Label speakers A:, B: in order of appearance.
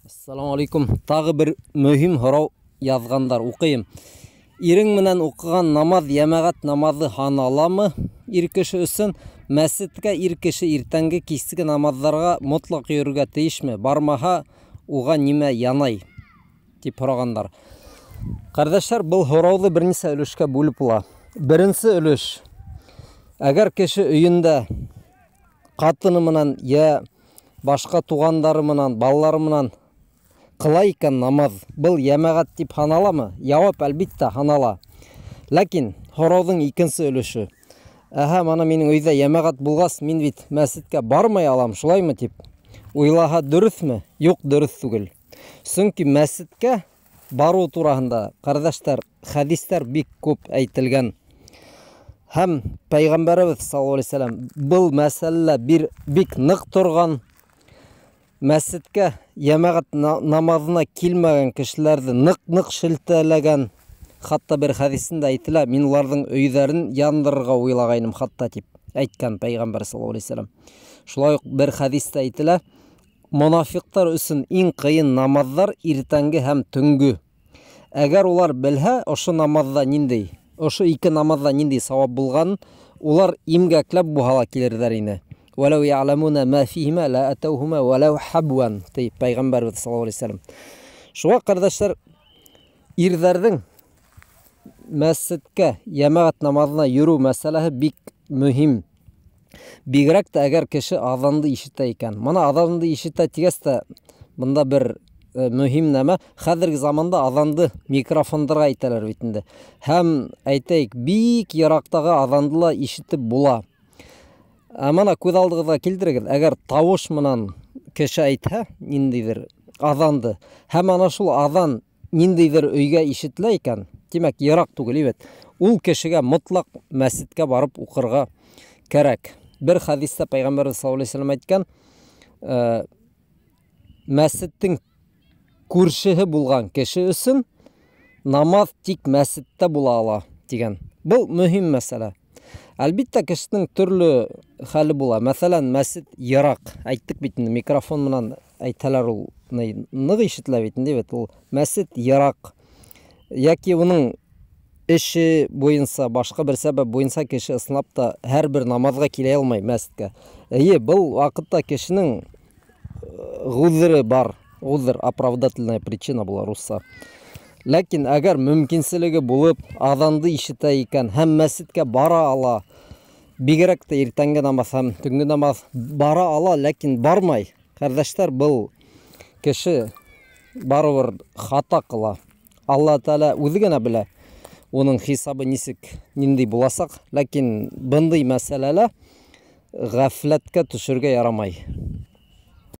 A: Ассаламу алейкум. Тағы бір мөһим һорау язгандар, укыйм. Ирең менән укыган намаз, ямагат намазы ханаламы? Ир кеше өсөн мәсҗидкә ир кеше иртәнге киске намазларга мотлак йөрергә тиешме? Бармаһа, уга нимә янай? Дип һорагандар. Кардәшләр, был һорауны берничә өлешкә бүлеп була. Беренче өлеш: әгәр кеше өендә катыны менән я башка тугандары менән, балалары менән кыла икән намаз, был ямагат дип ханаламы? Явап, әлбиттә, ханала. Ләкин һорауның икенче өлеше: мана минең өйдә ямагат булгас, мин бит мәсҗидкә бармай алам, шулаймы дип уйлаһа дөресме? Юк, дөрес түгел. Чөнки мәсҗидкә бару турында, кардәшләр, хәдисләр бик күп әйтелгән. Һәм Пәйгамбәрбез саллаллаһу алейһи ва саллям был мәсьәлә бик нык торган. Мәсҗидкә ямагат намазына килмәгән кешеләрне нык шелтәләгән. Хатта бер хәдисендә әйтелә, мин уларның өйҙәрен яндырырга уйлагайным хатта дип әйткән Пәйгамбәр саллаллаһу алейһи ва саллям. Шулай ук бер хәдистә әйтелә, монафиктар өсөн иң кыйын намазлар иртәнге һәм төнгө. Әгәр улар белһә, ошо намазда ниндәй, ошо ике намазда ниндәй савап булган, улар имгәкләп буһала килерҙәр ине. وَلَوْ يَعْلَمُونَ مَا فِيهِمَا لَأَتَوْهُمَا وَلَوْ حَبْوًا ди Пәйгамбәрбез саллаллаһу алейһи ва саллям. Шуңа, кардәшләр, ирҙәрҙең мәсҗидкә ямагат намазына йөрү мәсьәләһе бик мөһим. Бигрәк тә әгәр кеше азанды ишетә икән. Мана азанды ишетә тигәс тә, бында бер мөһим нәмә, хәзерге заманда азанды микрофондарга әйтәләр бит инде. Һәм әйтәйек, бик ярактагы азанды ла ишетеп була. Мана күҙ алдығыҙға килтерегеҙ, әгәр тауыш менән кеше әйтһә, ниндәйҙер аҙанды, һәм ана шул аҙан ниндәйҙер өйгә ишетелә икән, тимәк, йыраҡ түгел бит, ул кешегә мотлаҡ мәсҗидкә барып уҡырға кәрәк. Бер хәдистә Пәйғәмбәрбез саллаллаһу алейһи ва саллям әйткән, мәсҗидтең күршеһе булған кеше өсөн намаҙ тик мәсҗидтә була ала дигән. Был мөһим мәсьәлә. Әлбиттә, кешенең төрлө хәле була. Мәсәлән, мәсҗид йыраҡ. Әйттек бит инде, микрофон менән әйтһәләр, ул ныҡ ишетелә бит инде, ул мәсҗид йыраҡ. Яки уның эше буйынса, башҡа бер сәбәп буйынса кеше ысынлап та һәр бер намаҙға килә алмай мәсҗидкә. Был ваҡытта кешенең ғүҙере бар. Ғүҙер, оправдательная причина була русса. Ләкин әгәр мөмкинселеге булып, аҙанды ишетә икән һәм мәсҗидкә бара ала, бигерәк тә иртәнге намаҙ һәм төнгө намаҙ бара ала, ләкин бармай, кардәштәр, был кеше барыбер хата ҡыла. Алла Тәғәлә үҙе генә белә, уның хисабы нисек, ниндәй буласаҡ, ләкин бындай мәсьәләлә ғәфләткә төшөргә ярамай.